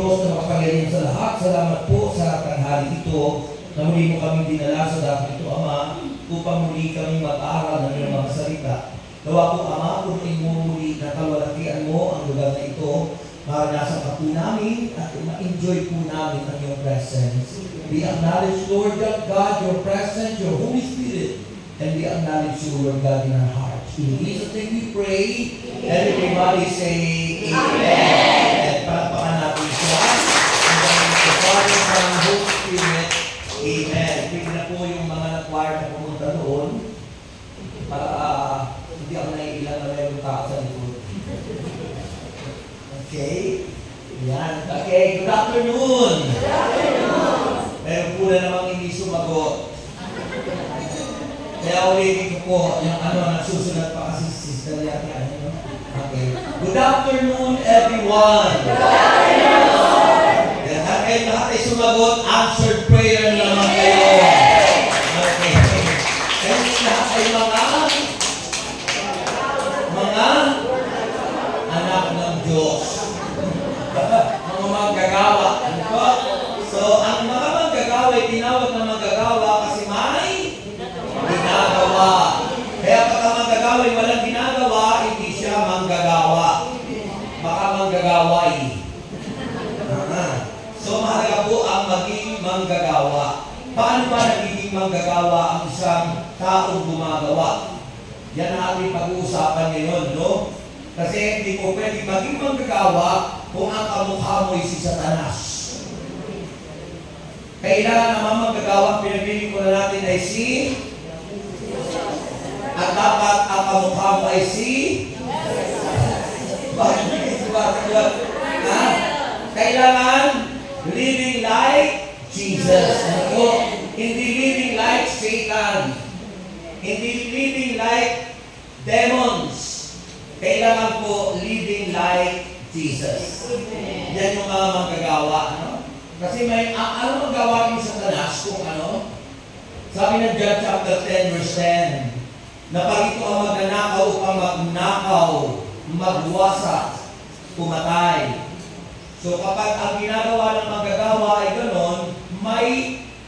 Diyos na makapangyarihan sa lahat, salamat po sa tanghali ito na muli mo kami dinala sa dakong ito, Ama, upang muli kami mag-aral ng iyong mga salita. Gawa po, Ama, punuin mo muli na kalwalatian mo ang lugar na ito, maranasan ka po namin at ma-enjoy po namin ang iyong presence. We acknowledge, Lord God, your presence, your Holy Spirit, and we acknowledge you, Lord God, in our hearts. In Jesus' name we pray, and everybody say, Amen. And palakpakan natin siya. And the Father, Son, and Holy Spirit, Amen. Pwede na po yung mga choir na pumunta doon para hindi ako naiilang na mayroong tao sa likod. Okay? Yan. Okay, good afternoon. Good afternoon. Meron po na namang hindi sumagot. Kaya ulitin ko po yung nagsusunod pa kasi sister yata. Okay. Good afternoon, everyone. Good afternoon. Kaya lahat ay sumagot, answered prayer naman kayo. Okay. Kaya lahat ay mga anak ng Diyos. Mga manggagawa. So, ang mga manggagawa ay tinawag na manggagawa kasi may ginagawa. Kaya pag ang manggagawa ay walang ginagawa, hindi siya manggagawa. Baka manggagaway. So, mahalaga po ang maging manggagawa. Paano ba nagiging manggagawa ang isang taong gumagawa? Yan ang ating pag-uusapan ngayon, no? Kasi hindi mo pwede maging manggagawa kung ang kamukha mo ay si Satanas. Kailangan naman manggagawa, pinagpili ko na natin ay si, at dapat ang kamukha mo ay si, kailangan living like Jesus. Hindi living like Satan. Hindi living like demons. Kailangan po living like Jesus. Yan yung mga manggagawa. Kasi may, ano magawa ni Satanas kung ano? Sabi ng John chapter 10 verse 10, na pag ito ang magnanakaw upang magnakaw, magwasak, pumatay. So kapag ang ginagawa ng manggagawa ay ganon, may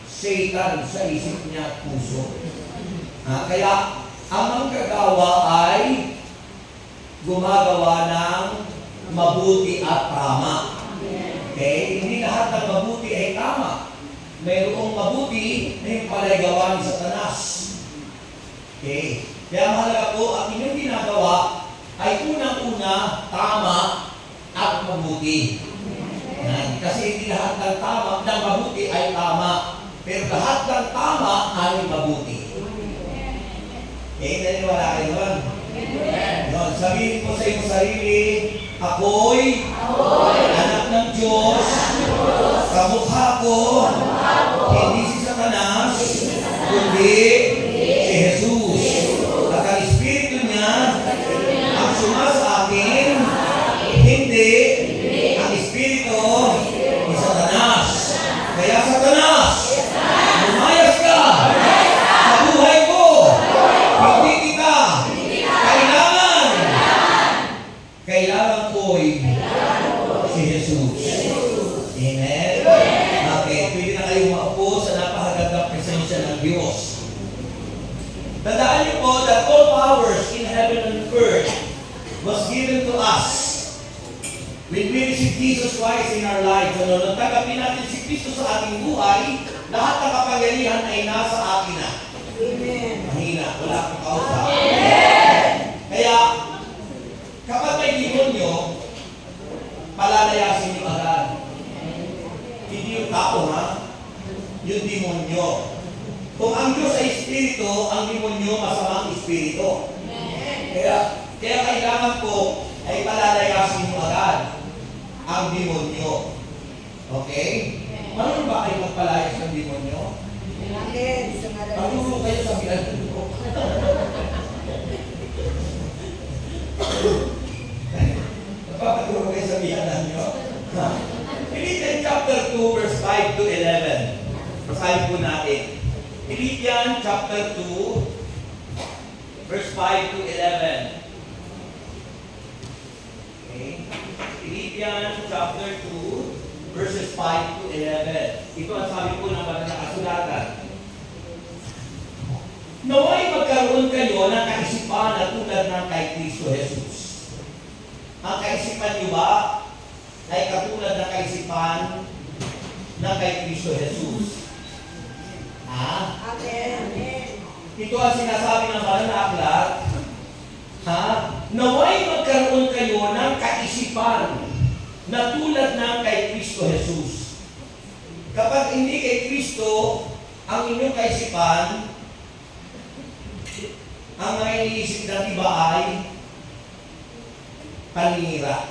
Satan sa isip niya at puso. Kaya ang manggagawa ay gumagawa ng mabuti at tama. Okay? Hindi lahat ng mabuti ay tama. Mayroong mabuti na yung pala'y gawa ni Satanas. Okay? Kaya mahalaga po, ang inyong ginagawa ay unang-una tama at mabuti. Kasi hindi lahat ng tama, ng mabuti ay tama. Pero lahat ng tama ay mabuti. Okay? Naniwala kayo naman? Sabihin mo sa iyong sarili, ako'y anak ng Diyos, kamukha ko, hindi si Satanas, kundi si Jesus. At ang Espiritu niya, ang sumasa akin, hindi ang Espiritu ni Satanas. Kaya Satanas, lumayas ka sa buhay ko. Hindi kita kailangan ko'y si Jesus. Amen? Okay, pwede na kayong maupo sa napakagandang presensya ng Diyos. Tandaan niyo po that all powers in heaven and earth was given to us. When we receive Jesus Christ in our lives, nung tanggapin natin si Kristo sa ating buhay, lahat ng kapangyarihan ay nasa akin na. Amen. Mahina, wala akong kausap. Amen. Kaya, kapag may demonyo, palalayasin niyo agad. Hindi yung tao, ha? Yung demonyo. Kung ang Diyos ay Espiritu, ang demonyo masamang Espiritu. Kaya kailangan po ay palalayasin niyo agad ang demonyo. Okay? Ano ba kayo magpalayas ng demonyo? Pagturo kayo sa bilang ko. Napapaturo kayo sa biyanan nyo? Philippians chapter 2 verse 5 to 11. Basahin po natin. Philippians chapter 2 verse 5 to 11. Okay. Philippians chapter 2 verses 5 to 11. Ito ang sabi po ng banal na kasulatan. Naway magkaroon kayo ng kaisipan na tulad ng kay Kristo Jesus. Ang kaisipan niyo ba ay katulad ng kaisipan ng kay Kristo Jesus? Ha? Amen. Ito ang sinasabi ng banal na aklat. Ha? Naway magkaroon kayo ng kaisipan na tulad ng kay Kristo Jesus. Kapag hindi kay Kristo ang inyong kaisipan, ang mga iniisip ng iba ay paninira.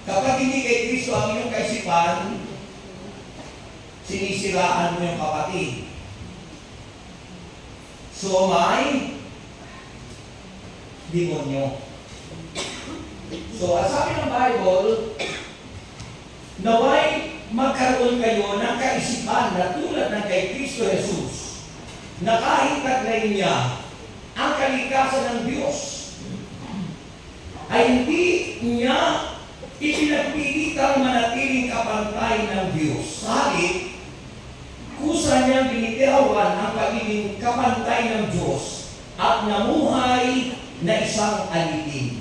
Kapag hindi kay Kristo ang inyong kaisipan, sinisiraan mo yung kapatid. So may demonyo. So, ang sabi ng Bible, naway magkaroon kayo ng kaisipan na tulad ng kay Kristo Jesus, na kahit taglay niya ang kalikasan ng Diyos, ay hindi niya ipinagpilitang manatiling kapantay ng Diyos. Sabi, kusa niyang binitiawan ang pagiging kapantay ng Diyos at namuhay na isang alipin.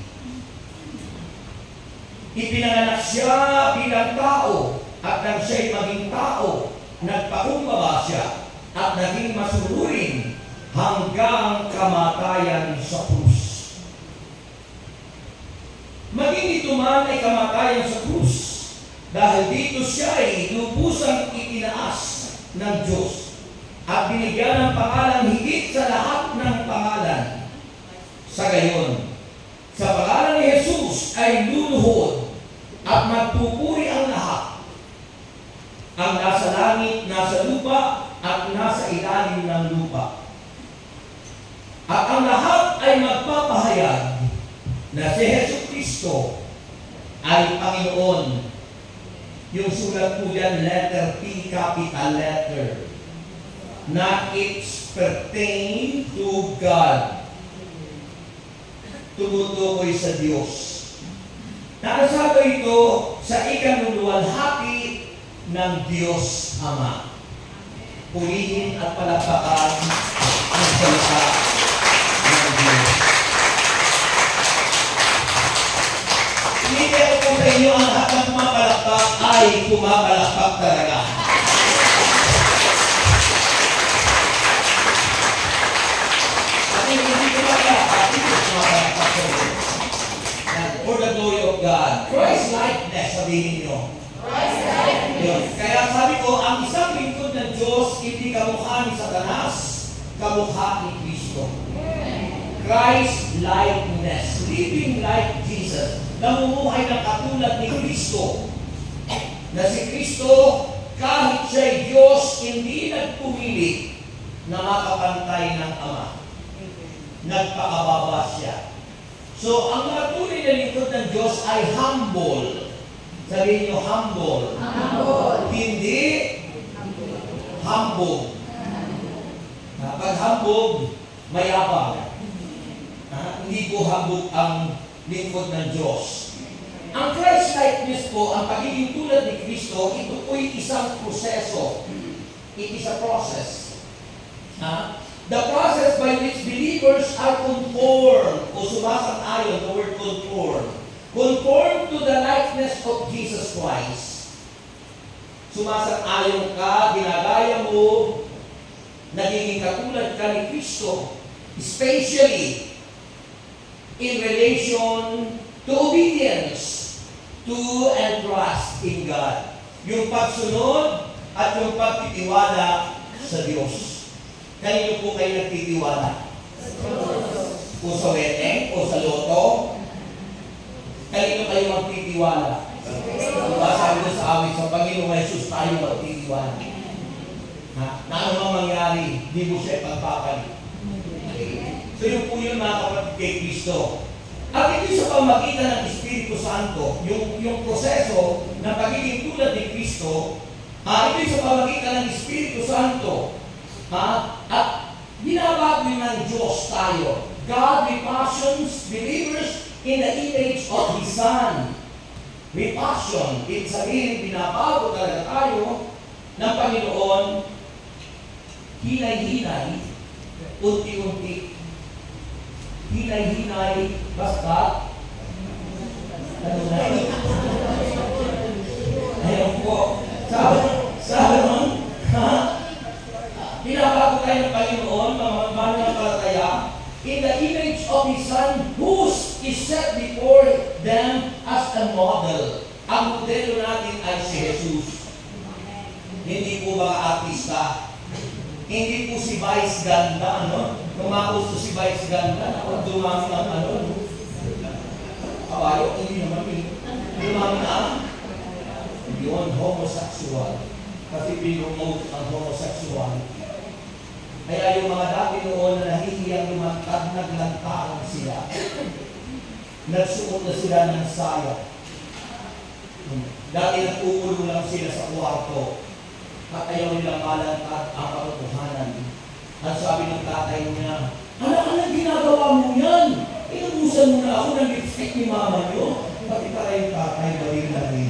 Ipinanganak siya bilang tao at nang siya'y maging tao, nagpakumbaba siya at naging masunurin hanggang kamatayan sa krus. Maging ito man ay kamatayan sa krus, dahil dito siya ay lubusang itinaas ng Diyos at binigyan ng pangalan higit sa lahat ng pangalan. Sa gayon, sa pangalan ni Jesus ay luluhod at magpupuri ang lahat, ang nasa langit, nasa lupa, at nasa ilalim ng lupa. At ang lahat ay magpapahayag na si Jesucristo ay Panginoon. Yung sulat po yan, letter P, capital letter, na it's pertain to God. Tumutukoy sa Diyos. Nakasado ito sa ikaluluwalhati ng Diyos Ama. Purihin at palakpakan ang salita ng Diyos. Hindi ako po sa inyo ang lahat ng pumapalakpak ay pumapalakpak talaga. At hindi pumapalakpak, hindi pumapalakpak sa Diyos. For the glory of God. Christ-likeness, sabihin nyo. Christ-likeness. Kaya sabi ko, ang isang lingkod ng Diyos, hindi kamukha ni Satanas, kamukha ni Kristo. Christ-likeness. Living like Jesus. Namumuhay ng katulad ni Kristo. Na si Kristo, kahit siya'y Diyos, hindi nagpumili na makapantay ng Ama. Nagpakababa siya. So, ang mga tunay na lingkod ng Diyos ay humble. Sabihin nyo, humble. Humble. Hindi hambog. Pag hambog, mayabang. Hindi po hambog ang lingkod ng Diyos. Ang Christ-likeness po, ang pagiging tulad ni Kristo, ito po'y isang proseso. It is a process. The process by which believers are conformed, o sumasang-ayon, the word conform. Conform to the likeness of Jesus Christ. Sumasang-ayon ka, ginagaya mo, nagiging katulad ka ni Kristo, especially in relation to obedience, to and trust in God. Yung pagsunod at yung pagtitiwala sa Diyos. Kanino po kayo nagtitiwala? O sa weteng? O sa loto? Kanino kayo magtitiwala? Diba sabi ko sa awit, sa Panginoong Jesus tayo magtitiwala. Na ano mang mangyari, di mo siya pagpapalit. Okay. So yun po yun mga kapatid kay Kristo. At ito sa pamagitan ng Espiritu Santo, yung proseso ng pagiging tulad ni Kristo, ito sa pamagitan ng Espiritu Santo, at binabago ng Diyos tayo. God refashions believers in the image of His Son. with passion. Ibig sabihin, binabago talaga tayo ng Panginoon, hinay-hinay, unti-unti. Hinay-hinay, basta, ano na? Ayun po. Sabi nun, binabago tayo ng Panginoon, mga mananampalataya, in the image of His Son, who is set before them as a model. Ang modelo natin ay si Jesus. Hindi po mga artista. Hindi po si Vice Ganda, ano? Kumakusto si Vice Ganda, ako dumami ang ano, no? Kawayo, hindi naman dumami na yun, homosexual. Kasi pinromote ang homosexuality. Kaya yung mga dati noon na nahihiyang lumantad, naglantaran sila. Nagsuot na sila ng saya. Dati nagpupulo lang sila sa kwarto. At ayaw nilang malantad ang katotohanan. At sabi ng tatay niya, anak, ginagawa mo yan? Inubusan mo na ako ng lipstick ni mama niyo. Pati pala yung tatay, balik na rin.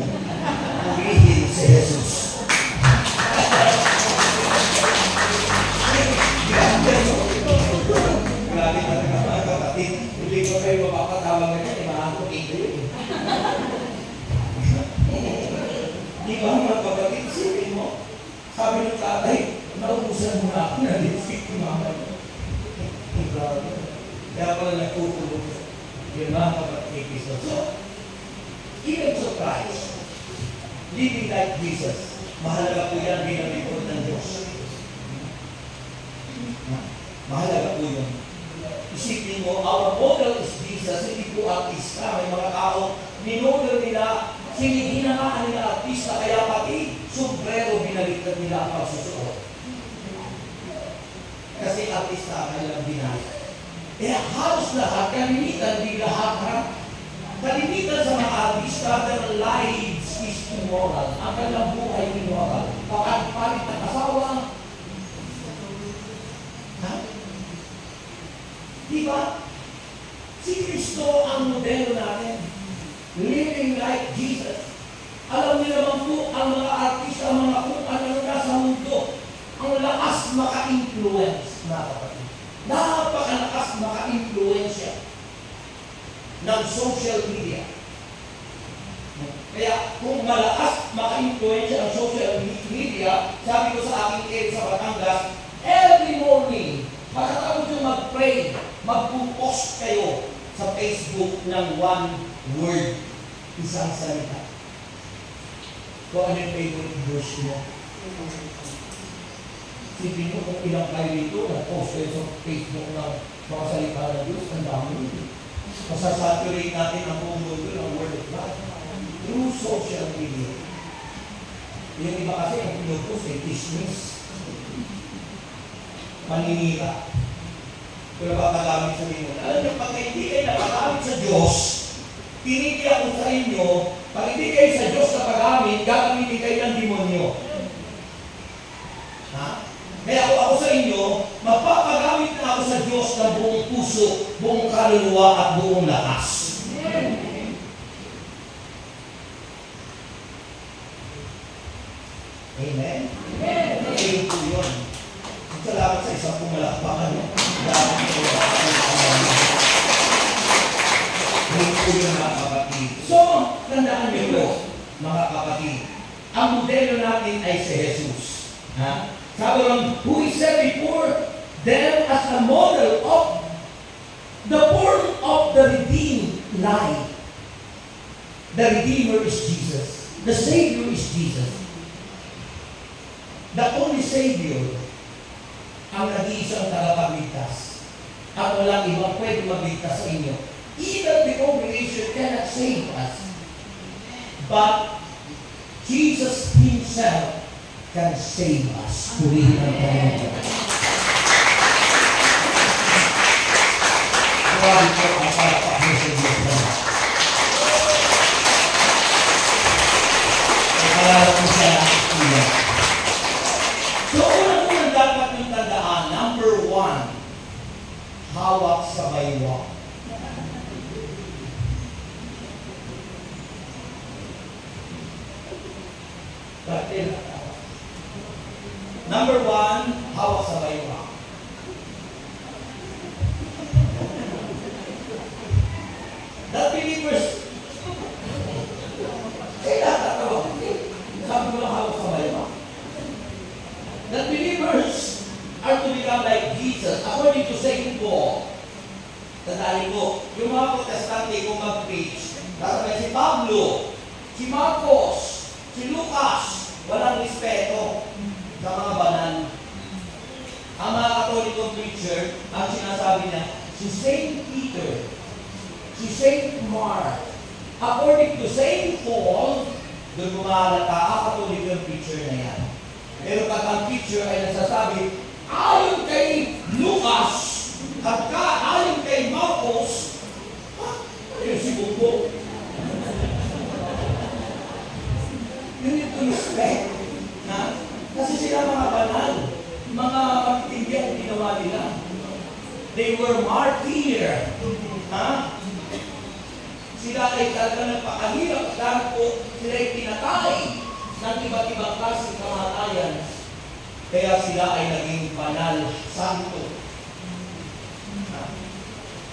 Pumihil si Jesus. Grabe na rin mga kapatid. Hindi ko kayo mapapatawag na yan, mga kapatid. Di ba mga kapatid, sipin mo? Sabi ng tatay, naubusan mo na ako na lipstick ni mama niyo. Kaya pala nagtutulog. Yun mga kapatid, so, image of Christ, living like Jesus, mahalaga po yan bilang lingkod ng Diyos. Mahalaga po yun. Isipin mo, our model is Jesus, hindi po artista. May mga tao, minodel nila, hinahaan nila artista, kaya pati sombrero binaliktad nila ang pagsusuot. Kasi artista kanilang binalik. Kaya halos lahat, kalimitan, di lahat, ha? Kalimitan sa mga artista, their lives is immoral. Ang kanilang buhay immoral. Palit ng asawa. Ha? Diba? Si Kristo ang modelo natin. Living like Jesus. Alam niyo naman po, ang mga artista, ang mga kung ano na sa mundo, ang lakas maka-influence, mga kapatid. Napakalakas maka-influensya ng social media. Kaya kung malakas maka-influensya ng social media, sabi ko sa aking area sa Batangas, every morning, pagkatapos yung mag-pray, mag-post kayo sa Facebook ng one word, isang salita. Kung ano yung favorite verse mo. Sipin mo kung ilang kayo dito, nag-post kayo sa Facebook ng mga salita ng Diyos, ang dami. Masasaturate natin ang buong mundo ng Word of God through social media. Yung iba kasi, ang pinupost ay dismiss. Maninira. Kung napapagamit sa inyo. Alam niyo, pag hindi kayo napagamit sa Diyos, pinigyan ko sa inyo, pag hindi kayo sa Diyos napagamit, gagamitin kayo ng demonyo. Ha? Kaya kung ako sa inyo, mapapagamit na ako sa Diyos ng buong puso, buong kaluluwa at buong lakas. Amen? Amen po yun. Salamat sa isang pumalakpakan. Amen po yun, mga kapatid. So, tandaan niyo po, mga kapatid, ang modelo natin ay si Jesus. Ha? Sabi lang, who is set before them as a model of the form of the redeemed life. The Redeemer is Jesus. The Savior is Jesus. The only Savior ang nag-iisang tagapagligtas. At walang ibang pwede magligtas sa inyo. Even the congregation cannot save us. But Jesus Himself can save us. Purihin ang Panginoon. Grabe po ang palapak mo sa Diyos na. Nakalala ko siya iya. So, unang-unang dapat yung tandaan, number 1, hawak sa baywang. Number one, hawak sa baywa. That believers, sabi ko lang hawak sa baywa. That believers are to become like Jesus. According to St. Paul, tandaan ko, yung mga protestante kung mag-preach, nasabay si Pablo, si Marcos, si Lucas, walang respeto sa mga banal. Ang mga Katolikong preacher, ang sinasabi niya, si St. Peter, si St. Mark, according to St. Paul, doon bumalata, Katolikong preacher na yan. Pero pag ang preacher ay nasasabi, ayon kay Lucas, at ayon kay Marcos, ano yung si Bumbo? You need to respect. Kasi sila mga banal, mga magtindi ang ginawa nila. They were martyr. Sila ay talaga nagpakahirap dahil po sila ay pinatay ng iba't ibang klase ng kamatayan. Kaya sila ay naging banal, santo.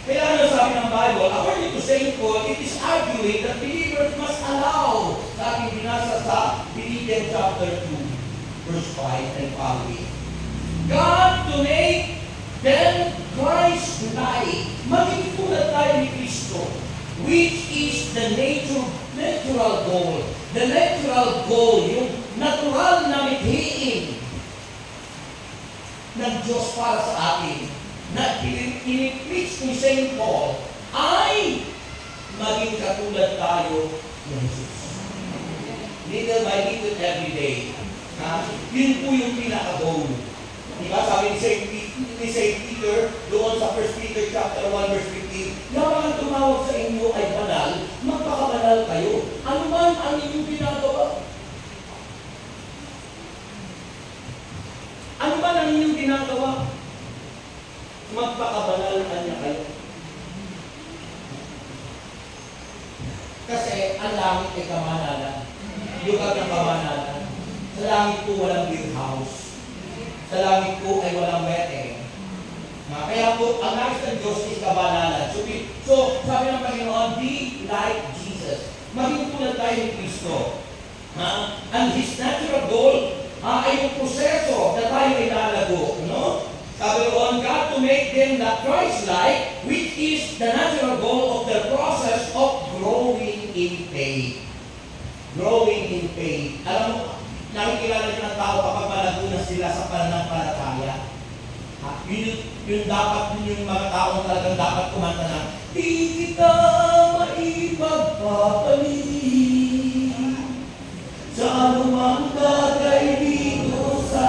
Kaya ano sabi ng Bible? According to St. Paul, it is arguing that believers must allow, sa aking binasa sa Philippians chapter 2, verse 5 and following, God to make them Christ-like. Maging tulad tayo ni Kristo, which is the natural goal. The natural goal, yung natural na mithiin ng Diyos para sa atin, na in-preach ni St. Paul, ay maging katulad tayo ni Jesus. Little by little every day. Yun po yung pinaka-goal. Diba? Sabi ni St. Peter, doon sa 1 Peter chapter 1 verse 15, yung mga tumawag sa inyo ay banal, magpakabanal kayo. Ano man ang inyong ginagawa? Ano man ang inyong ginagawa? Magpakabanal niya kayo. Kasi ang langit ay kamanalan. Lugar ng kamanalan. Sa langit po walang beer house. Sa langit po ay walang wedding. Kaya po, ang nais ng Diyos is kabanalan. So sabi ng Panginoon, be like Jesus. Maging tulad tayo ni Kristo. And His natural goal ay yung proseso na tayo ay lalago. No? Sabi on God to make them the Christ-like, which is the natural goal of the process of growing in faith. Growing in faith. Alam mo, nakikilala niyo ng tao kapag malago na sila sa pananampalataya. Yun dapat, yung mga taong talagang dapat kumanta na, di kita maipagpapalit sa anumang bagay dito sa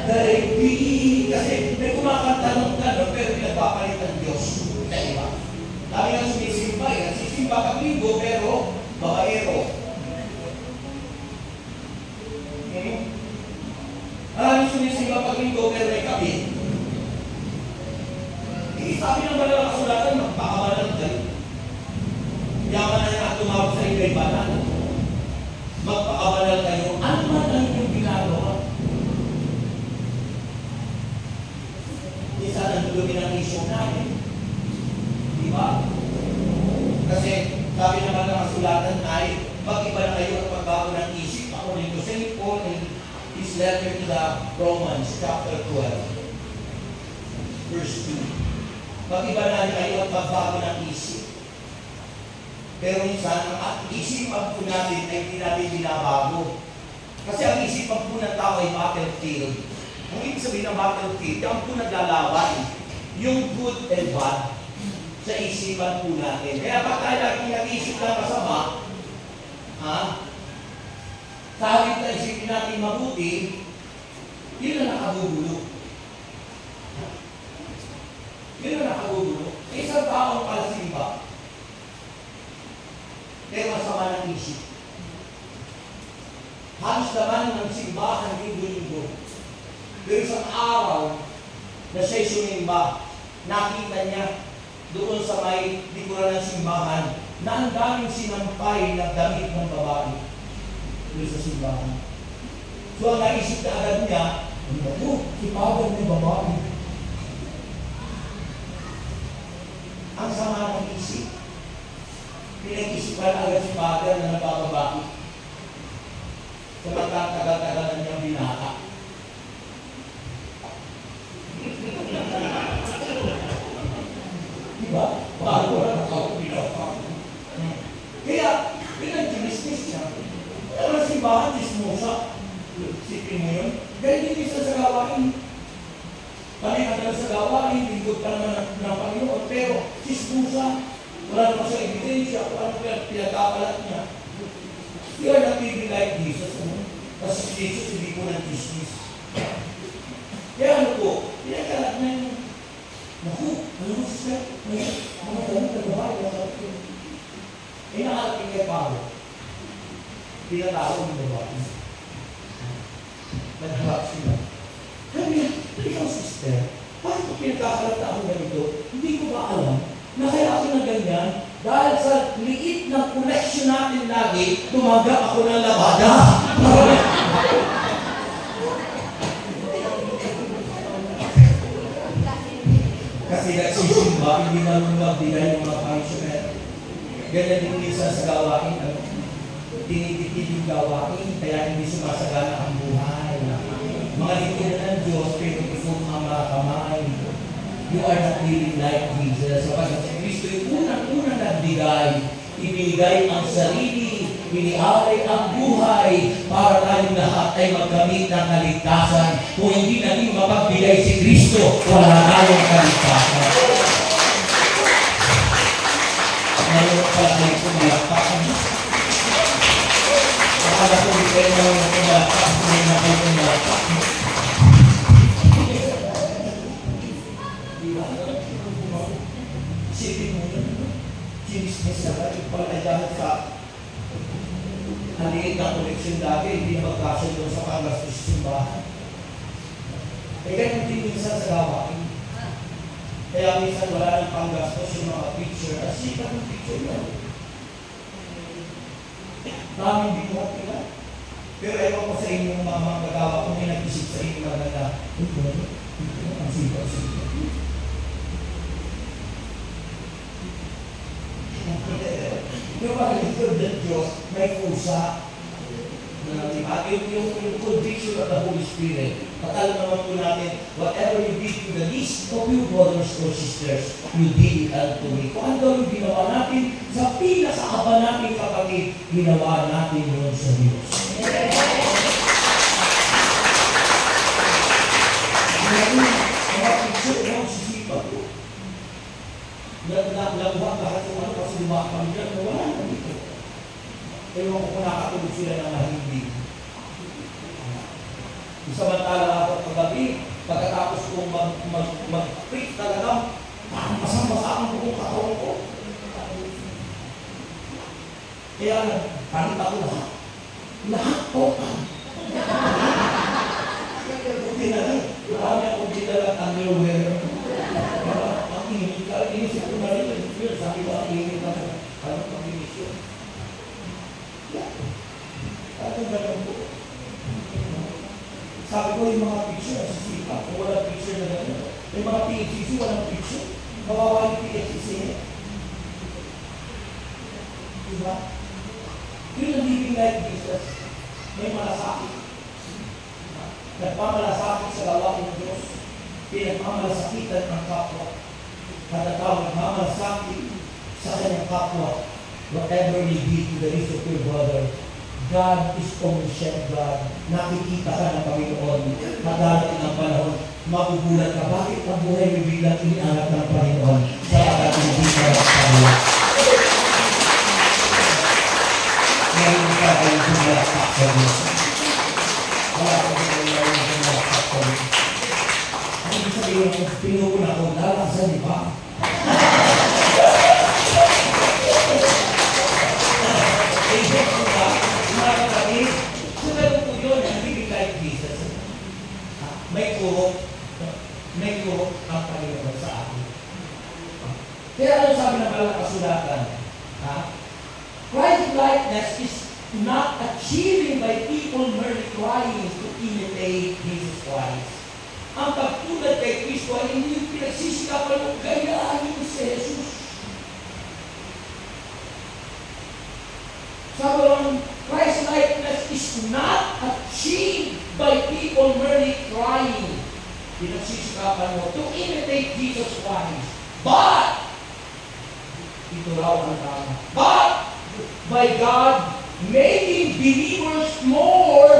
daigdig. Kasi may kumakanta ng gano'n, pero pinagpapalit ng Diyos. Diba? Dami nga sumisimba eh. Nagsisimba kang linggo, pero babaero. Maraming sumisimba pag linggo, pero may kabit. Sabi ng banal na kasulatan, magpakabanal kayo. Yaman na nga tumawag sa inyo ay banal. Magpakabanal kayo. Ano man ang inyong ginagawa? Isa ng denomination natin. Diba? Kasi sabi naman ng kasulatan ay mag-iba na kayo at magbago ng isip. According to St. Paul in his letter to the Romans, chapter 12, verse 2. Mag-iba na kayo at magbago ng isip. Pero minsan, ang isipan po natin ay hindi natin binabago. Kasi ang isipan po ng tao ay battlefield. Ang ibig sabihin ng battlefield, yan po naglalaban. Yung good and bad sa isipan po natin. Kaya pag tayo lagi nag-isip ng masama, sa halip na isipin natin mabuti, yun ang nakagugulo. Yun ang nakagugulo. Isang taong palasimba, pero masama ng isip. Halos naman ng simbahan linggo-linggo. Pero isang araw na siya'y sumimba, nakita niya doon sa may likuran ng simbahan na ang daming sinampay na damit ng babae doon sa simbahan. So, ang naisip na agad niya, si Father may babae. Ang sama ng isip. Pinag-isipan agad si Father na nagbababae. Sa magkatagal-tagal na niyang binaka. Diba? Bago na ako binaka. Kaya, pinag-business niya. Kaya na simbahan, dismosa. Sipin mo yun. Ganyan din isa sa gawain. Panay-adal sa gawain, lingkod ka naman ng Panginoon. Pero, dismosa. Wala naman sa ebidensya kung ano pinagkakalat niya. You are not living like Jesus. Kasi Jesus hindi ko ng business. Kaya ano po, pinagkalat na yun. Naku, ano mo siya? Mga ganun na babae, nakalap yun. Eh, nakalapin kay Pablo. Pinatawag ng babae. Nagharap sila. Sabi niya, ikaw sister, bakit ko pinagkakalat na ako ganito? Hindi ko ba alam na kaya ako na ganyan? Dahil sa liit ng connection natin lagi, tumanggap ako ng labada. Kasi nagsisimba, hindi naman magbigay ng mga functioner. Ganyan din minsan sa gawain. Tinitipid yung gawain, kaya hindi sumasagana ang buhay. Mga lingkod ng Diyos, pero isang ang mga kamay. You are not living like Jesus. Sapagkat si Kristo yung unang nagbigay, ibigay ang sarili, inialay ang buhay para tayong lahat ay magkamit ng kaligtasan. Kung hindi natin mapagbigay si Kristo, wala tayong kaligtasan. Ngayon pala kayo pumalakpak. Akala ko hindi kayo naman pumalakpak, hindi na kayo pumalakpak. Isipin mo yun, sinismis na kayo pala dahil sa haliit na koneksyon dati, hindi na magkasya doon sa panggastos sa simbahan. Eh, ganyan din minsan sa gawain. Kaya minsan wala ng panggastos yung mga picture. Asikan ng picture yun. Daming binuhat nila. Pero ewan ko sa inyong mga magagawa kung may nag-isip sa inyo maganda. Ang sipa-sipa. Yung pag-lingkod ng Diyos, may pusa. Yung conviction of the Holy Spirit. Patalo naman po natin, whatever you did to the least of you brothers or sisters, you did it unto me. Kung ano yung ginawa natin, sa pinakakaba natin kapatid, ginawa natin yun sa Diyos. Mga picture, yung sisipa ko. Naglabuhan lahat yung ano kasi lumakang kami dyan, wala na dito. Ewan ko kung nakatulog sila ng mahindi. Samantala ako paggabi, pagkatapos kong mag-preach talaga, parang masang-masa ang buong katawan ko. Kaya nakita ko lahat. Lahat po. Buti na lang. Marami akong dinalang underwear. Ang inisip ko na rin. Sabi ko, ang init na ano pag-inisip. Ano ba lang po? Sabi ko yung mga picture, sisipa. Kung walang picture na gano'n. Yung mga PHCC, walang picture. Kawawa yung PHCC niya. Diba? Yung living like Jesus, may malasakit. Nagpamalasakit sa gawain ng Diyos. Pinagmamalasakitan ng kapwa. Natatawag nagmamalasakit sa kanyang kapwa. Whatever you did to the least of your brother, God is omniscient God. Nakikita ka ng Panginoon. Nagdarating ang panahon, magugulat ka. Bakit ang buhay mo biglang iniangat ng Panginoon? Sapagkat hindi ka nagpapala. Ngayon ka ay pumalakpak sa Diyos. Wala ka ngayon pumalakpak sa Diyos. Ang ibig sabihin ko, pinuna ko, lalasan di ba? May kurok ang Panginoon sa akin. Kaya ano sabi ng palang kasulatan? Christ likeness is not achieving by people merely trying to imitate Jesus Christ. Ang pagtulad kay Kristo ay hindi yung pinagsisikapan ng gayahin si Jesus. Sabi lang, Christ-likeness is not achieved by people merely trying. Pinagsisikapan mo to imitate Jesus Christ. But, ito raw ang tama. But, by God, making believers more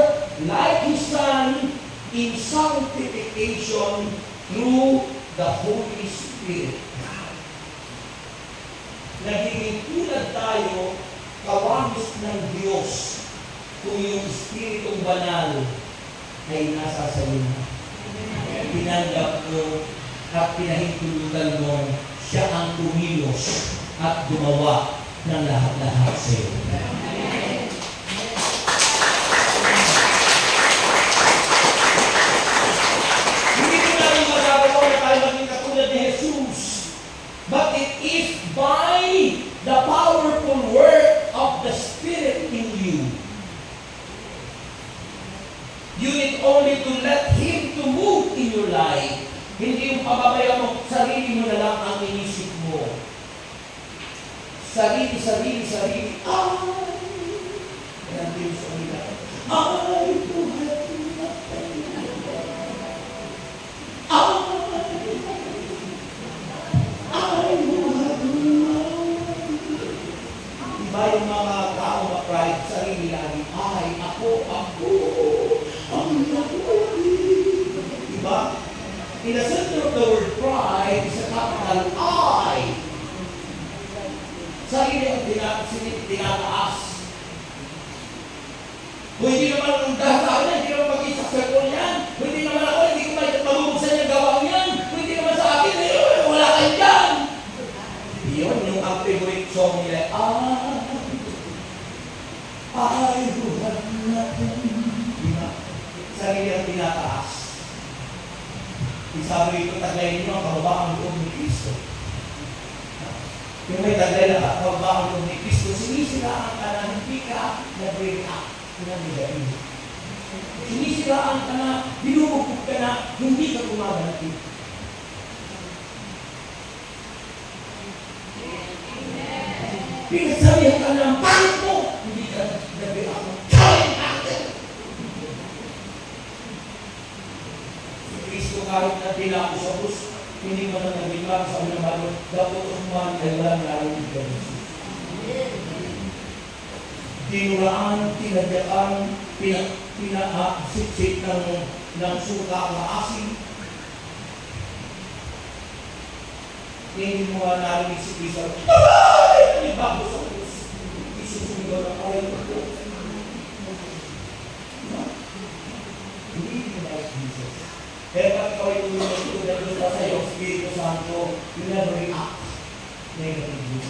like His Son in sanctification through the Holy Spirit. Nagiging tulad tayo, kawamis ng Diyos, kung yung Espiritong Banal ay nasa sa iyo na. Tinanggap mo at pinahintulutan mo, siya ang tumilos at gumawa ng lahat-lahat sa iyo. Hindi ko namin magagawa na tayo maging katulad ni Jesus. But it is by the powerful work of the Spirit in you. You need only to let Him to move in your life. Hindi yung pababayaan mo, sarili mo na lang ang inisip mo. Sarili. Ay! Kaya din sa kanila. Ay, Tuhan! Diba yung mga tao na pride, sarili lagi, ay, ako, ang laki. Diba? In the center of the word pride is a capital I. Sarili ang tinataas. Kung hindi naman ang dahil na, hindi naman mag-i-successful yan. Kung hindi naman ako, hindi ko mag-ubuksan yung gawang yan. Kung hindi naman sa akin, wala kayo dyan. Yun, yung ang favorite song nila, ay, Tuhan natin. Diba? Sarili ang tinataas. Isabi ito, taglayin nyo ang kababaan loob ni Kristo. Yung may taglay na kababaan loob ni Kristo, sinisiraan ka na hindi ka na-break up. Sinisiraan ka na, binubukog ka na, hindi ka kumaganapin. Pinasabihan ka na, pangit mo! Hindi ka na-break up. Kawin natin! Si Kristo kahit na tinako sa bus, hindi mo na nag-ibang sa unang bago, dapat umuhan ay walang narinig ka Jesus. Tinuraan, tinadaan, pinasiksik ng suka ang asin. Hindi mo nga narinig si Kristo. Ay! May bago sa bus. Isusunod ang away ko. Hindi mo like Jesus. Pero pag ikaw ay tulad sa iyo, Espiritu Santo, you never react negatively.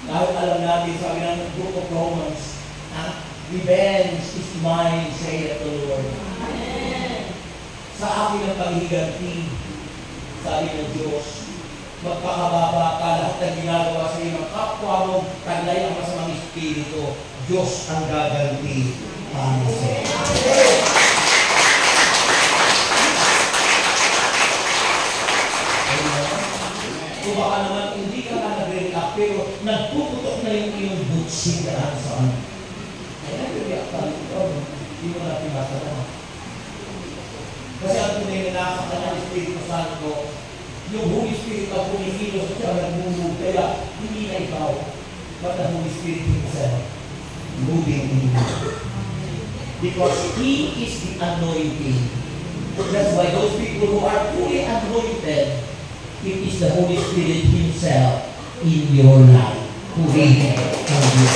Dahil alam natin, sabi ng Book of Romans, revenge is mine, saith the Lord. Amen. Sa akin ang paghiganti, sabi ng Diyos, magpakababa ka, lahat ng ginagawa sa iyo ng kapwa mo, taglay ang masamang espiritu, Diyos ang gaganti. Amen. Kung baka naman hindi ka na nag-react, pero nagpuputok na yung iyong butsi na sa ano. Kaya nag-react ka ito, hindi mo natin masalamat. Kasi ang tunay na nasa kanyang Espiritu Santo, yung Holy Spirit ang pumikilos at siya nagmumove, kaya hindi na ikaw, but the Holy Spirit Himself moving in you. Because He is the anointing. That's why those people who are fully anointed, it is the Holy Spirit Himself in your life who reigns on you.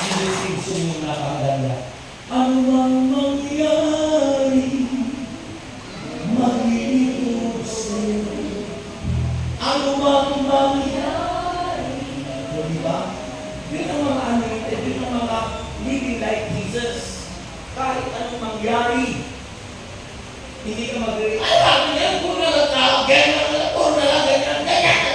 Hindi yung sumunod na pagdala. Ano mang mangyari, mag-iinod sa'yo. Ano mang mangyari. O diba? Yun ang mga anointed, yun ang mga living like Jesus. Kahit anong mangyari, hindi ka mag-react. Ay, bakit yan? Kung nalatawag, ganyan, ganyan.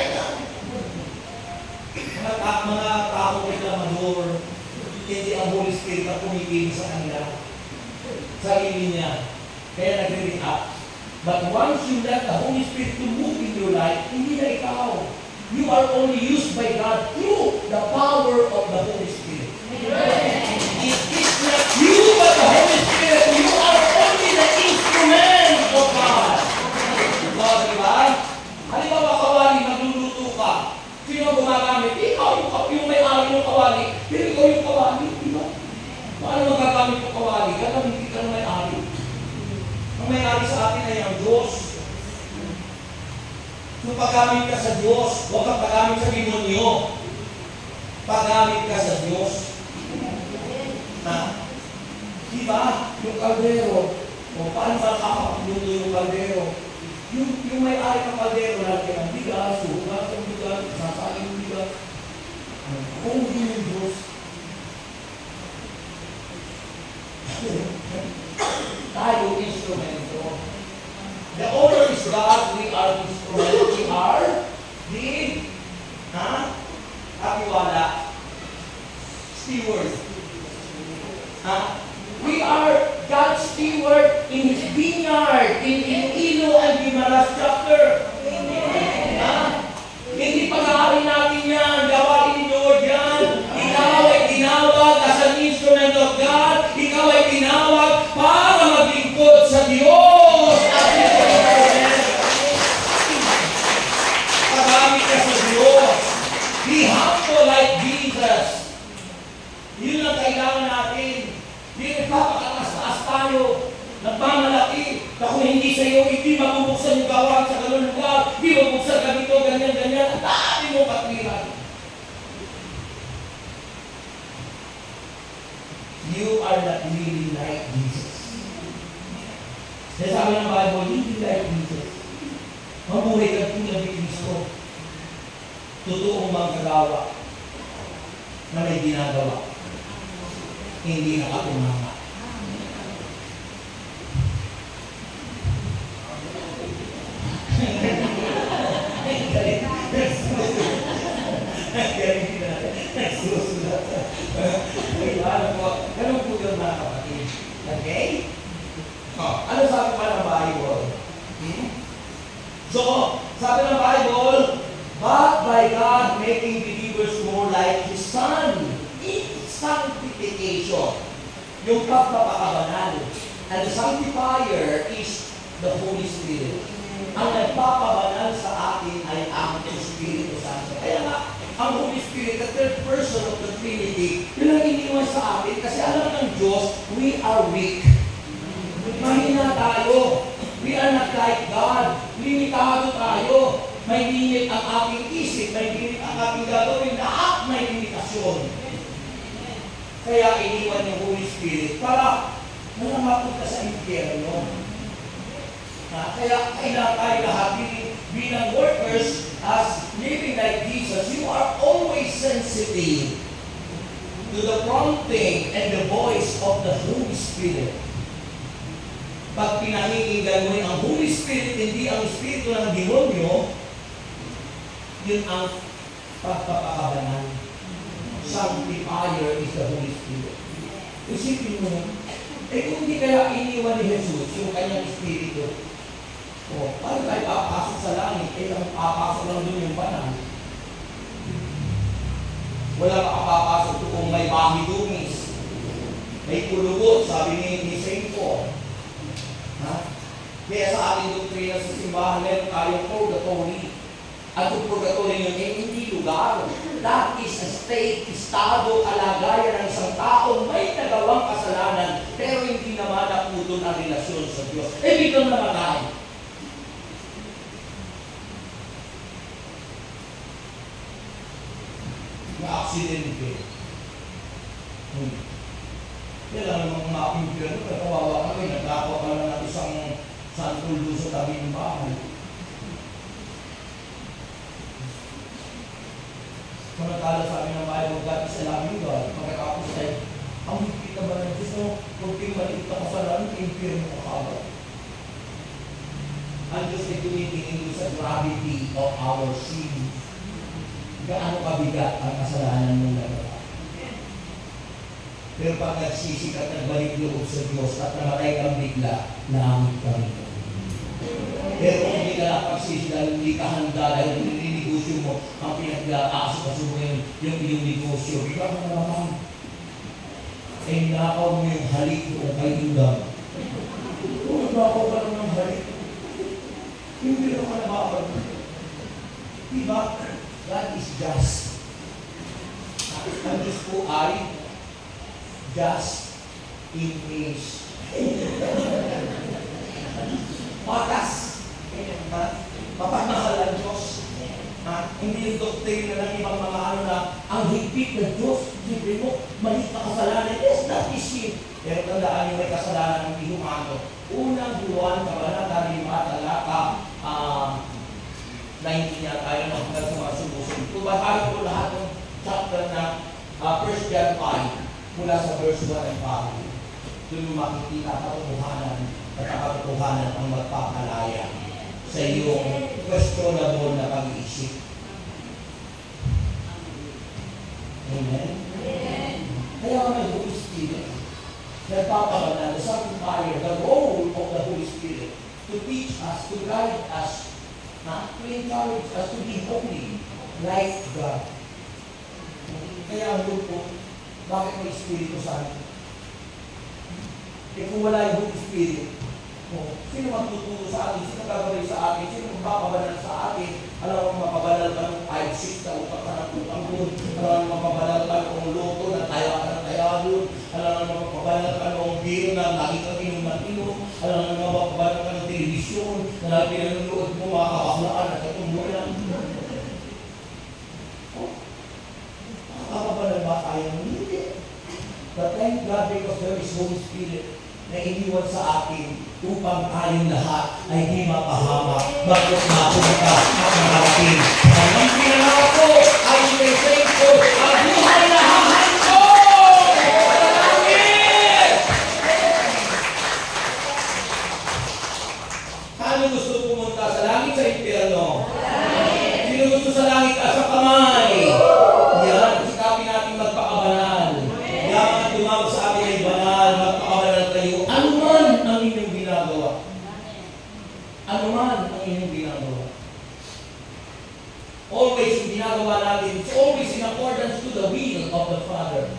hindi na ikaw. You are only used by God through the power of the Holy Spirit. It is not you but the Holy Spirit. You are only the instrument of God. Diba? Halimbawa, kawali, magluluto ka. Sino gumagamit? Ikaw yung may-ari ng kawali. Pero ikaw yung kawali, diba? Paano magagamit yung kawali? Gagamitin ka ng may-ari. Ang may-ari sa atin ay ang Diyos. Kung paggamit ka sa Diyos, huwag kang paggamit sa demonyo. Paggamit ka sa Diyos. Diba? Yung kaldero. O paano ba nakakapagluto yung kaldero? Yung may-ari ng kaldero, lagi ang bigas, sugat ang bigas, sasakin yung bigas. Kung hindi yung Diyos, tayo instrumento. The owner is God, we are instrumento. We are the katiwala, steward. We are God's steward in His vineyard, in Iloilo and Guimaras chapter. Hindi pag-aari natin yan, gawain ninyo yan. Ikaw ay tinawag as an instrument of God. Ikaw ay tinawag para maglingkod sa Diyos. Pag-aari ka sa Diyos. Be humble like Jesus. Yun ang kailangan natin. Hindi nagpapakataas tayo. Nagmamalaki. Na kung hindi sa iyo, hindi mabubuksan yung gawain sa ganun lugar. Hindi mabubuksan ka dito, ganyan. Ang dami mo katwiran. You are not living like Jesus. Kaya sabi ng Bible, living like Jesus. Mabuhay ka tulad ni Kristo. Totoo mang kagawa na may ginagawa. Hindi nakatumama. Ganun po yun mga kapatid. Okay? Ano sabi pa ng Bible? So, sabi ng Bible, but by God making believers more like His Son in sanctification. Yung pagpapakabanal. And the sanctifier is the Holy Spirit. Ang nagpapabanal sa atin ay ang Espiritu Santo. Kaya nga, ang Holy Spirit, the third person of the Trinity, yun ang iniwan sa atin kasi alam ng Diyos, we are weak. Mahina tayo. We are not like God. Limitado tayo. May limit ang ating isip, may limit ang ating gagawin, lahat may limitasyon. Kaya iniwan yung Holy Spirit para malamapot ka sa impyerno. Kaya kailangan tayo lahat bilang workers as living like Jesus, you are always sensitive to the prompting and the voice of the Holy Spirit. Pag pinakikinggan mo ang Holy Spirit, hindi ang Espiritu ng demonyo, yun ang pagpapakabanal. Sanctifier is the Holy Spirit. Isipin mo, kung hindi kaya iniwan ni Jesus yung kanyang Espiritu, paano tayo papasok sa langit? Ang papasok lang doon yung banal. Wala makapapasok doon kung may bahi-dumis. May kulugot, sabi ni St. Paul. Kaya sa ating doktrina sa simbahan, meron tayong purgatory. At yung purgatory yun ay hindi lugar. That is a state, estado, kalagayan ng isang taong may nagawang kasalanan, pero hindi naman naputol ang relasyon sa Diyos. Biglang namatay. Na-accidente. Kailangan namang makimpirano, pero kawawa kami, nagkakawa ka lang natin isang santuldo sa tabi ng bahay. Manatala sa amin ng Bible, God is a loving God. Pagkatapos ay, ang higit na ba ng Diyos mo, kung maliit na kasalanan, impirano ka kagad. Ang Diyos ay tumitingin sa gravity of our sin. Gaano kabigat ang kasalanan mong nagawa. Pero pag nagsisik at nagbalik loob sa Diyos at namatay kang bigla, langit kami. Pero kung hindi ka napagsisi dahil hindi ka handa, dahil nininegosyo mo, ang pinag-aasikaso mo yung iyong negosyo, bigla ka naman. Eh, nakaw mo yung halik o kay Udang. Kung nakaw ka naman ng halik, hindi naman nakakal. Diba? God is just. Ang Diyos po ay just in case. Patas. Mapagmahal ang Diyos. Hindi yung doctrine na ng ibang mga ano na ang higpit ng Diyos. Siyempre mo, maliit na kasalanan. Yes, that is sin. Pero tandaan yung may kasalanan ng ihumano. Unang buwan, kabanata, 5, talata, 19 niya tayo na hanggang sa mga sumusunod. Kung basahin ko lahat ng chapter na 1 John 5, mula sa verse 1 and 5, doon mo makikita katotohanan at katotohanan ang magpapalaya sa iyong questionable na pag-iisip. Amen? Kaya may Holy Spirit, nagpapabalan, the sanctifier, the role of the Holy Spirit to teach us, to guide us, to encourage us to be holy like God. Kaya ang po, bakit may Espiritu Santo? Kung wala yung Holy Spirit, sino magtuturo sa atin? Sino gagawin sa atin? Sino magpapabanal sa atin? Alam mo, mapabanal ka ng 5-6 na utak ka ng utang doon. Alam mo, mapabanal ka ng loto na tayo ka ng tayo doon. Alam mo, mapabanal ka ng beer na lagi ka inom. Alam mo, mapabanal ka ng telebisyon na lagi pinanonood mo mga kabaklaan at katumulan. Makakabanal ba tayo? Hindi. But thank God because there is Holy Spirit na iniwan sa atin upang tayong lahat ay di mapahamak. Bakit mapunta at nakarating? Ang pinangako ay sinesay ko ang buhay na hahan ko! Saan gusto pumunta? Sa langit, sa impyerno? Sino gusto sa langit at sa kamay? Yan, sikapin natin magpakabanal. Yan ang tumawag sa atin ay banal, magpakabanal tayo. Ano man ang inyong ginagawa? Ano man ang inyong ginagawa? Always yung ginagawa natin, it's always in accordance to the will of the Father.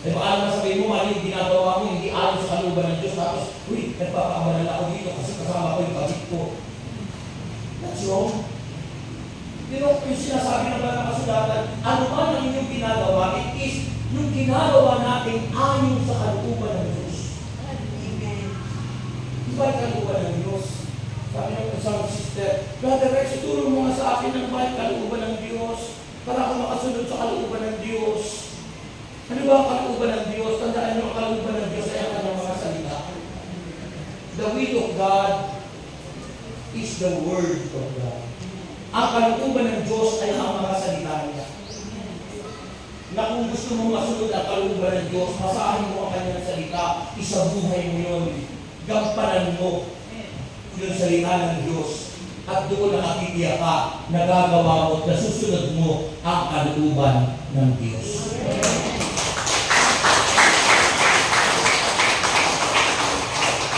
Eh baka naman sabihin mo, mali yung ginagawa mo, hindi alam sa kaluban ng Diyos, tapos, uy, nagpapakabanal ako dito kasi kasama ko yung kabit ko. That's wrong. You know, yung sinasabi ng mga kasulatan, ano man ang inyong ginagawa, it is yung ginagawa natin ayon sa kalooban ng Diyos. Amen. Iba yung kalooban ng Diyos. Sabi ng isang sister, Brother Rex, ituro mo nga sa akin ng ba yung kalooban ng Diyos para ako makasunod sa kalooban ng Diyos. Ano ba ang kalooban ng Diyos? Tandaan nyo ang kalooban ng Diyos ay ang kanyang mga salita. The will of God is the word of God. Ang kalooban ng Diyos ay ang mga salita niya. Na kung gusto mo masunod ang kalooban ng Diyos, masahin mo ang kanyang salita, isabuhay mo yun, gampanan mo yung salita ng Diyos. At doon nakatitiyak ka, nagagawa mo, nasusunod mo ang kalooban ng Diyos.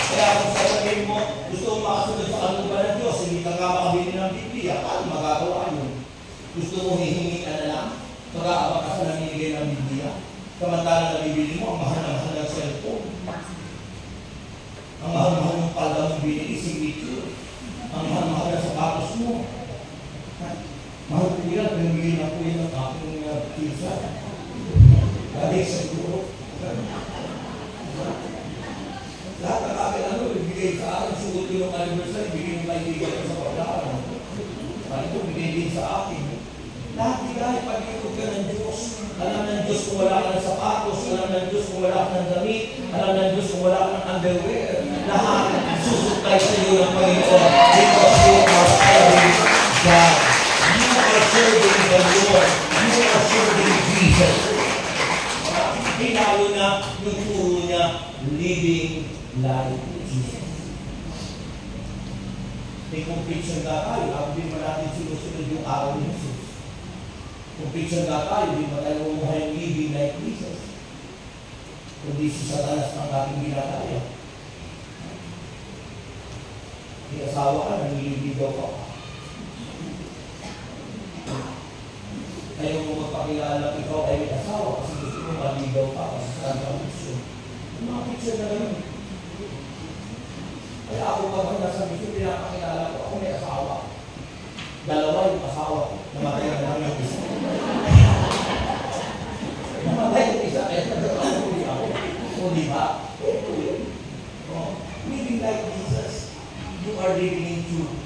Kaya kung sasabihin mo, gusto mo makasunod sa kalooban ng Diyos, hindi ka nga makabili ng Biblia, paano magagawa yun? Gusto mo hihingi ka na lang? Mag-aabak ka sa namimigay ng Biblia? Samantala na bibili mo, ang mahal ng cellphone. Ang mahal ng palda mong binili, signature. Ang mahal ng sapatos mo. Mahal ko yan, pinamigay na po yan ng aking pizza. Dali sa guro. Lahat ng akin ibigay sa akin, sugot ko yung anniversary, bigay yung kaibigan sa pagdaan. Ito, bigay din sa akin. Lahat bigay, pag-ikot ka ng Diyos. Alam ng Diyos kung wala ka ng sapatos, alam ng Diyos kung wala ka ng damit, alam ng Diyos kung wala ka ng underwear. Lahat susukay sa iyo ng Panginoon because you are serving God. You are serving the Lord. You are serving Jesus. Hinalo na yung turo niya, living like Jesus. May conviction ka tayo, ako din mo natin sinusunod yung araw ni Jesus. Conviction ka tayo, di ba tayo umuhay living like Jesus? Kundi si Satanas ang ating ginagaya. May asawa ka, naniligaw ka. Ayaw mo magpakilala ikaw ay may asawa kasi gusto mo maligaw ka kasi saan ka mission. Mga picture na yun. Kaya ako kapag nasa mission, pinapakilala ko, ako may asawa. Dalawa yung asawa ko. Namatay na lang yung isa. Namatay yung isa. Kaya nagkakaulit ako. O diba? Living like Jesus, you are living in truth.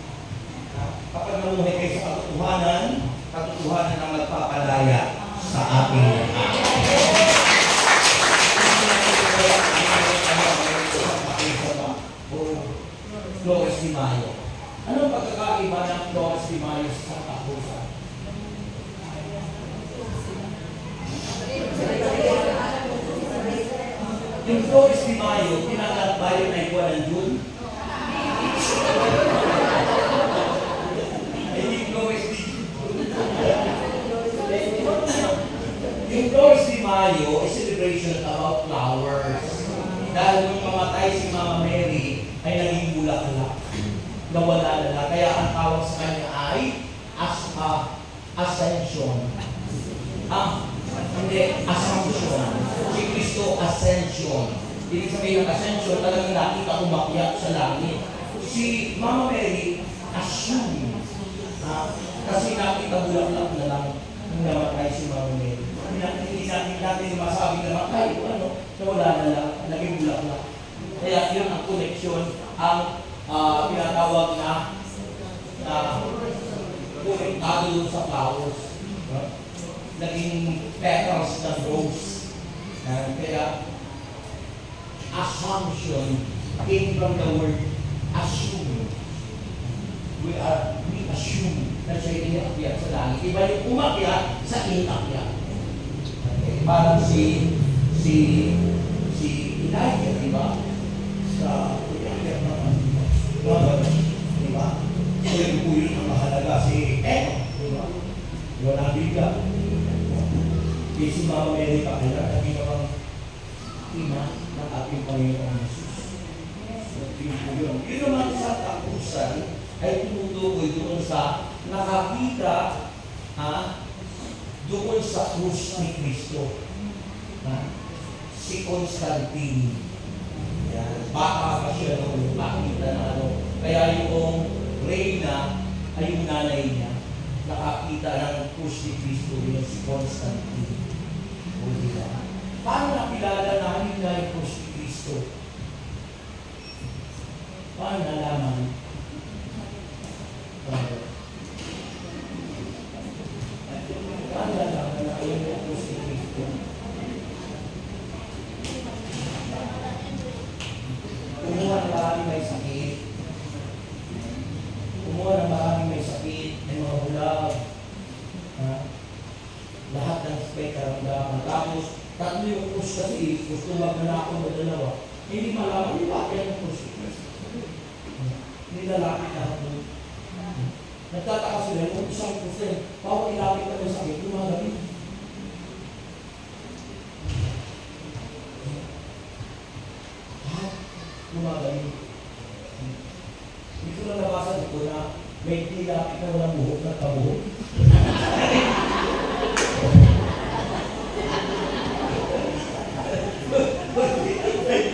Kapag namuhay kayo sa katotohanan ang magpapalaya sa ating Flores de Mayo. Anong pagkakaiba ng Flores de Mayo sa Santa Rosa? Yung Flores de Mayo, tinanggap ba yun ay buwan ng June? Yung Flores de Mayo is celebration about flowers. Dahil nung mamatay si Mama Mary, ay naging bulaklak. Nawala na. Kaya ang tawag sa kanya ay Ascension. Hindi, Assumption. Si Cristo Ascension. Ibig sabihin ng Ascension, talagang nakita umakyat sa langit. Si Mama Mary, assume. Kasi nakita bulaklak na lang nung namatay si Mama Mary. Hindi natin masabi na namatay o ano, nawala na lang, naging bulaklak. Kaya yun ang connection, ang pinatawag na konektado sa flowers. Naging petals ng rose. Kaya assumption came from the word assume. We assume na siya inakyat sa langit. Iba yung umakyat sa inakyat. Okay. Parang si Elijah, di ba? Sa inakyat naman. Di ba? So yung puyo ang mahalaga si Enoch. Di ba? Wala bigla. Kasi si Mama Mary pa kaya kami namang ina ng ating Panginoon Jesus. So yun naman sa tapusan ay tumutukoy doon sa nakakita doon sa krus ni Cristo. Si Constantine. Baka pa siya noon, makita na ano. Kaya yung reyna ay yung nanay niya. Nakakita ng krus ni Cristo yun si Constantine. O diba? Paano nakilala namin na yung krus ni Cristo? Paano nalaman? Paano nalaman na ayun yung krus ni Cristo? Kumuha ng maraming may sakit. Kumuha ng maraming may sakit, may mga bulag. Lahat ng spek karamdaman. Tapos, tatlo yung krus kasi, gusto magnanakaw na dalawa. Hindi malaman, di ba kaya ng krus? Hindi lalapit lahat doon. Nagtataka sila, yung isang krus na yun, bawang ilapit na yung sakit, lumagabi. Lumagabi. Hindi ko na nabasa dito na may ilapit na walang buhok na kabuhok.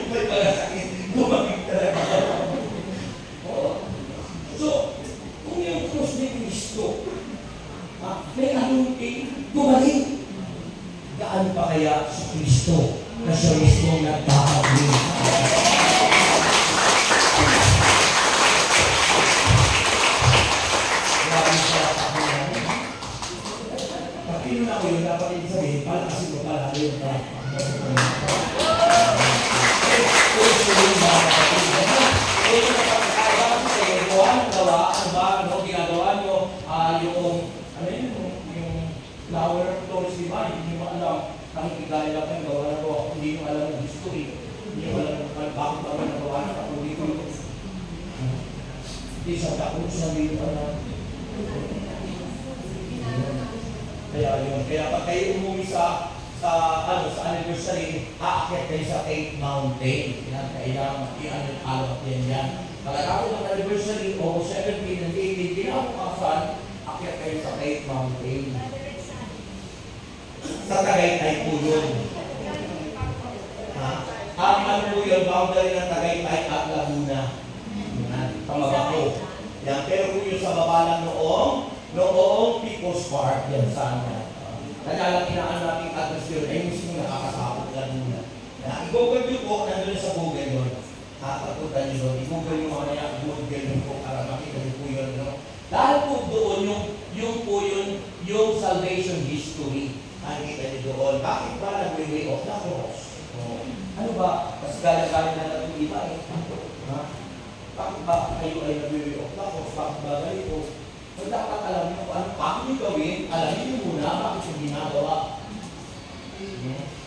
May palasakit. Lumagig talaga. So, kung yung krus ni Cristo, may anointing, gumaling. Gaano pa kaya si Cristo na siya mismo nagpapagling? Pag-ino na ko yun, dapat yung sabihin, palakasin mo pala yun. Flower, Flores de Mayo, hindi mo alam, nakikigaya lang kayo, gawa na ko, hindi mo alam yung history, hindi mo alam bakit ba nagawa na kapuli ko yun. Hindi sa takot sa dito na. Kaya yun, kaya pag kayo umumi sa anniversary, aakyat kayo sa 8th mountain. Kailangan i-alot yan yan. Pagkatapos ng anniversary, August 17 and 18, kinabukasan, akyat kayo sa Great Mountain. Sa Tagaytay po yun. Ang ano po yun, boundary ng Tagaytay at Laguna. Pamabako. Yan, pero po yun sa baba lang noong People's Park, yan sana. Kaya lang inaan natin address yun, ay mismo nakakasapot Laguna. I-google nyo po, nandun sa Google yun. Papunta nyo doon, i-google nyo mamaya, Google nyo po, para makita nyo po yun. No? Dahil po doon, yung salvation history, nakikita nyo doon. Bakit ba nag-way of the cross? Ano ba? Kasi gaya-gaya na lang yung iba eh. Bakit ba kayo ay nag-way of the cross? Bakit ba ganito? So dapat alam nyo kung ano, bakit nyo gawin, alamin nyo muna, bakit yung ginagawa.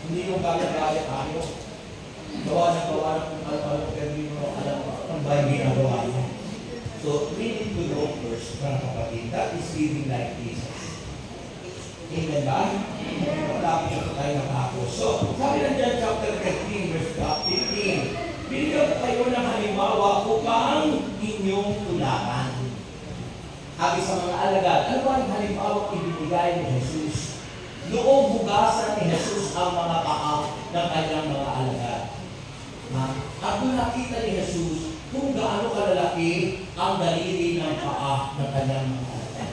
Hindi yung gaya-gaya tayo. Gawa na kung ano-ano, pero hindi mo alam ang ba yung ginagawa nyo. So, we need to know first, mga kapatid, that is living like Jesus. Amen ba? Malapit na tayo nakapos. So, sabi na dyan, chapter 13, verse 15, binigyan ko kayo ng halimbawa upang inyong tulakan. Sabi sa mga alagad, ano ba ang halimbawa ibinigay ni Jesus? Noong hugasan ni Jesus ang mga paa ng kanyang mga alagad. At kung nakita ni Jesus kung gaano kalalaki ang daliri ng paa ng kanyang mga alagad.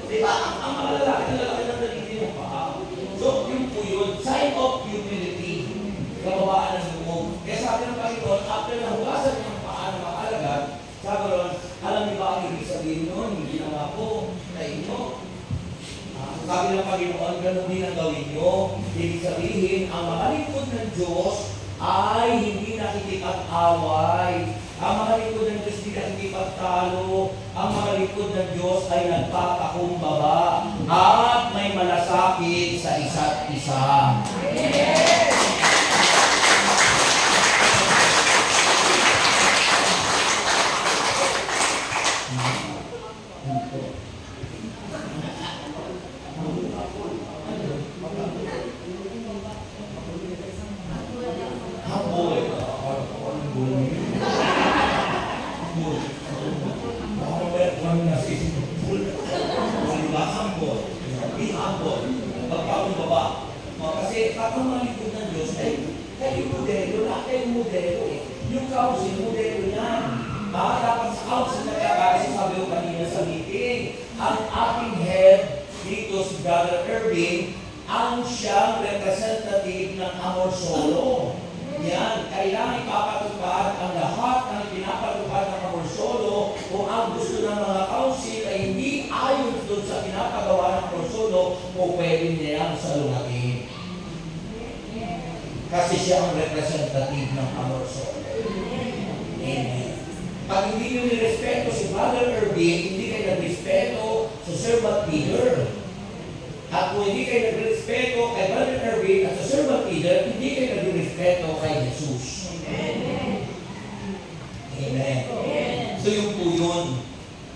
Diba? Ang mga lalaki ng daliri ng paa. So, yun po yun. Sign of humility. Kababaan ng loob. Kaya sabi ng Panginoon, after na hugasan niya ang paa ng mga alagad, sabi ron, alam niyo ba ang ibig sabihin nun? Hindi na nga po sa inyo. Sabi ng Panginoon, ganun din ang gawin nyo. Ibig sabihin, ang mga lingkod ng Diyos ay hindi nakikipag-away. Ang mga lingkod ng Diyos hindi nakikipagtalo. Ang mga lingkod ng Diyos ay nagpatakumbaba at may malasakit sa isa't isa. Amen! Ang mga lingkod ng Diyos ay kayo modelo, lahat kayo modelo eh. Yung council, modelo yan. Dapat sa council na kasi sabi ko kanina sa meeting, ang ating head dito si Brother Irving, ang siyang representative ng Amor Solo. Yan, kailangan ipapatupad ang lahat ng pinapatupad ng Amor Solo kung ang gusto ng mga council ay hindi ayon doon sa pinapagawa ng Amor Solo o pwede niya salungatin. Kasi siya ang representative ng Amor Solo. Amen. Pag hindi nyo nirespeto si Brother Irving, hindi kayo nagrespeto sa servant leader. At kung hindi kayo nagrespeto kay Brother Irving at sa servant leader, hindi kayo nagrespeto kay Jesus. Amen. Amen. So yung po yun,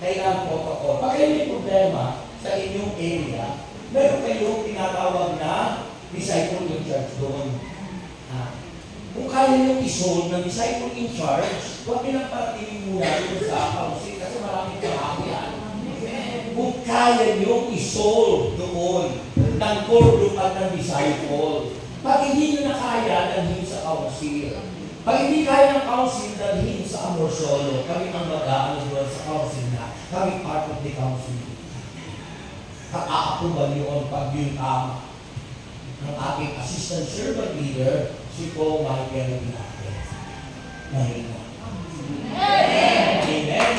kailangan po ako. Pag kayo may problema sa inyong area, meron kayong tinatawag na disciple in church doon. Kung kaya nyo isolve ng disciple in charge, huwag pinaparatingin muna dito sa council kasi maraming kahagian. Kung kaya nyo isolve doon ng core at ng disciple, pag hindi nyo na kaya, dalhin sa council. Pag hindi kaya ng council, dalhin sa Amor Solo. Kami ang mag-aano doon sa council na kami part of the council. Kaka-approval yun pag yun ng aking assistant servant leader, si Paul Michael Pinate. Mahina. Amen.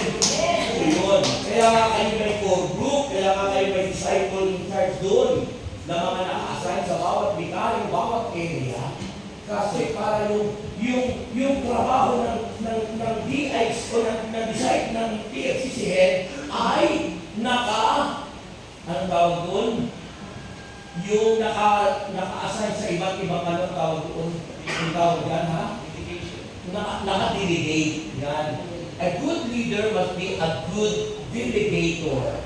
So yun. Kaya nga kayo may core group, kaya nga kayo may disciple in charge doon na mga naka-assign sa bawat bikaling, bawat area. Kasi para yung trabaho ng DX o ng PFCC head ay anong tawag doon? Yung naka-assign sa iba't ibang tawag doon. Yung tawag yan, ha? Naka-delegate. Yan. A good leader must be a good delegator.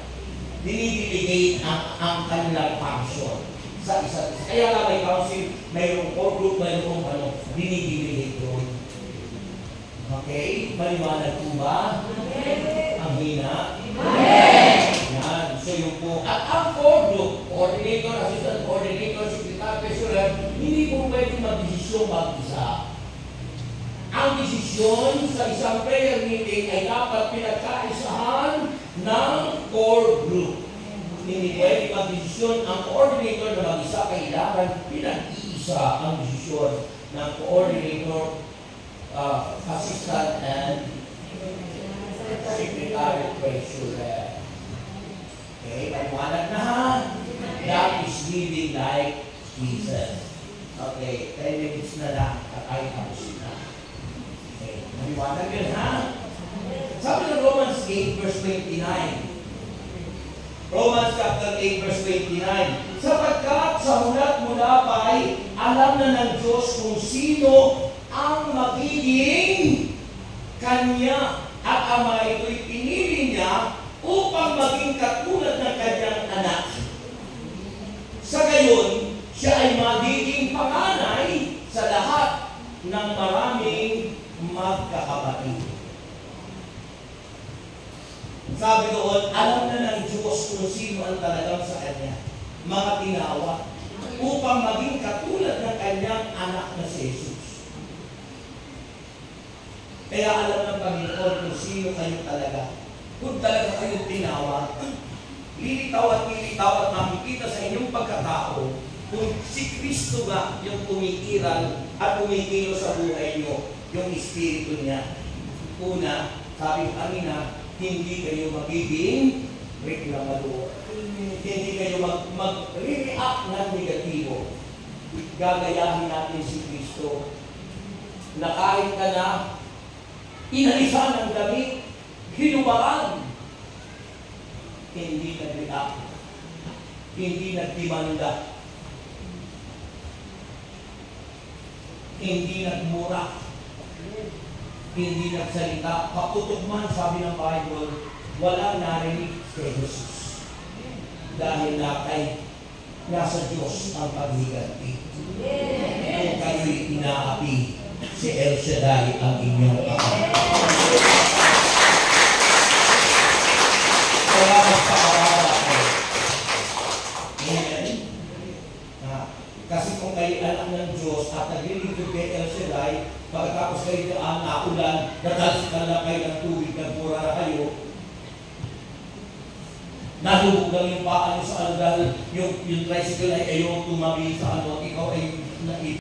dinidelegate ang kanilang function sa isa't isa. Kaya nga may council, mayroong core group, mayroong dinidelegate doon. Okay? Maliwanag po ba? Ang hina? Yan. So yung po, at ang core group, coordinator, assistant coordinator, secretary, treasurer, hindi po pwede mag-desisyon mag-isa. Ang desisyon sa isang prayer meeting ay dapat pinagkaisahan ng core group. Hindi pwede mag-desisyon ang coordinator na mag-isa, kailangan pinag-iisa ang desisyon ng coordinator, assistant, and secretary, treasurer. Okay, paliwanag na ha? That is living like Jesus. Okay, 10 minutes na lang at ay tapos na. Okay, paliwanag yun ha? Sabi ng Romans 8 verse 29. Romans chapter 8 verse 29. Sapagkat sa mula pa ay alam na ng Diyos kung sino ang magiging Kanya at Ama, ito'y pinili Niya upang maging katulad ng Kanyang anak. Sa gayon, Siya ay magiging panganay sa lahat ng maraming magkakapatid. Sabi doon, alam na ng Diyos kung sino ang talagang sa Kanya, mga tinawa, upang maging katulad ng Kanyang anak na si Jesus. Kaya alam ng Panginoon kung sino kayo talaga. Kung talaga kayong tinawa, lilitaw at makikita sa inyong pagkatao kung si Kristo nga yung tumikiral at tumikilos sa buhay nyo, yung Espiritu niya. Una, sabi kanina, hindi kayo magiging reklamador. Hindi kayo mag-react ng negatibo. Gagayahin natin si Kristo na kahit ka na inalisan ng damit, hinuwaran, hindi nag-react, hindi nagdimanda, hindi nagmura, hindi nagsalita. Kaputok man, sabi ng Bible, walang narinig kay Jesus. Dahil nasa Diyos ang paghiganti. Kung kayo'y inaapi, si El Shaddai ang inyong Ama. Kaya magpakawala kayo. Amen? Kasi kung kayo alam ng Diyos at naglilingkod kay El Shaddai, pagkatapos kayo daan, naulan, natalsikan na kayo ng tubig, nagmura na kayo, nalubog lang yung paa nyo sa ano dahil yung tricycle ay ayaw tumabi sa ano, ikaw ay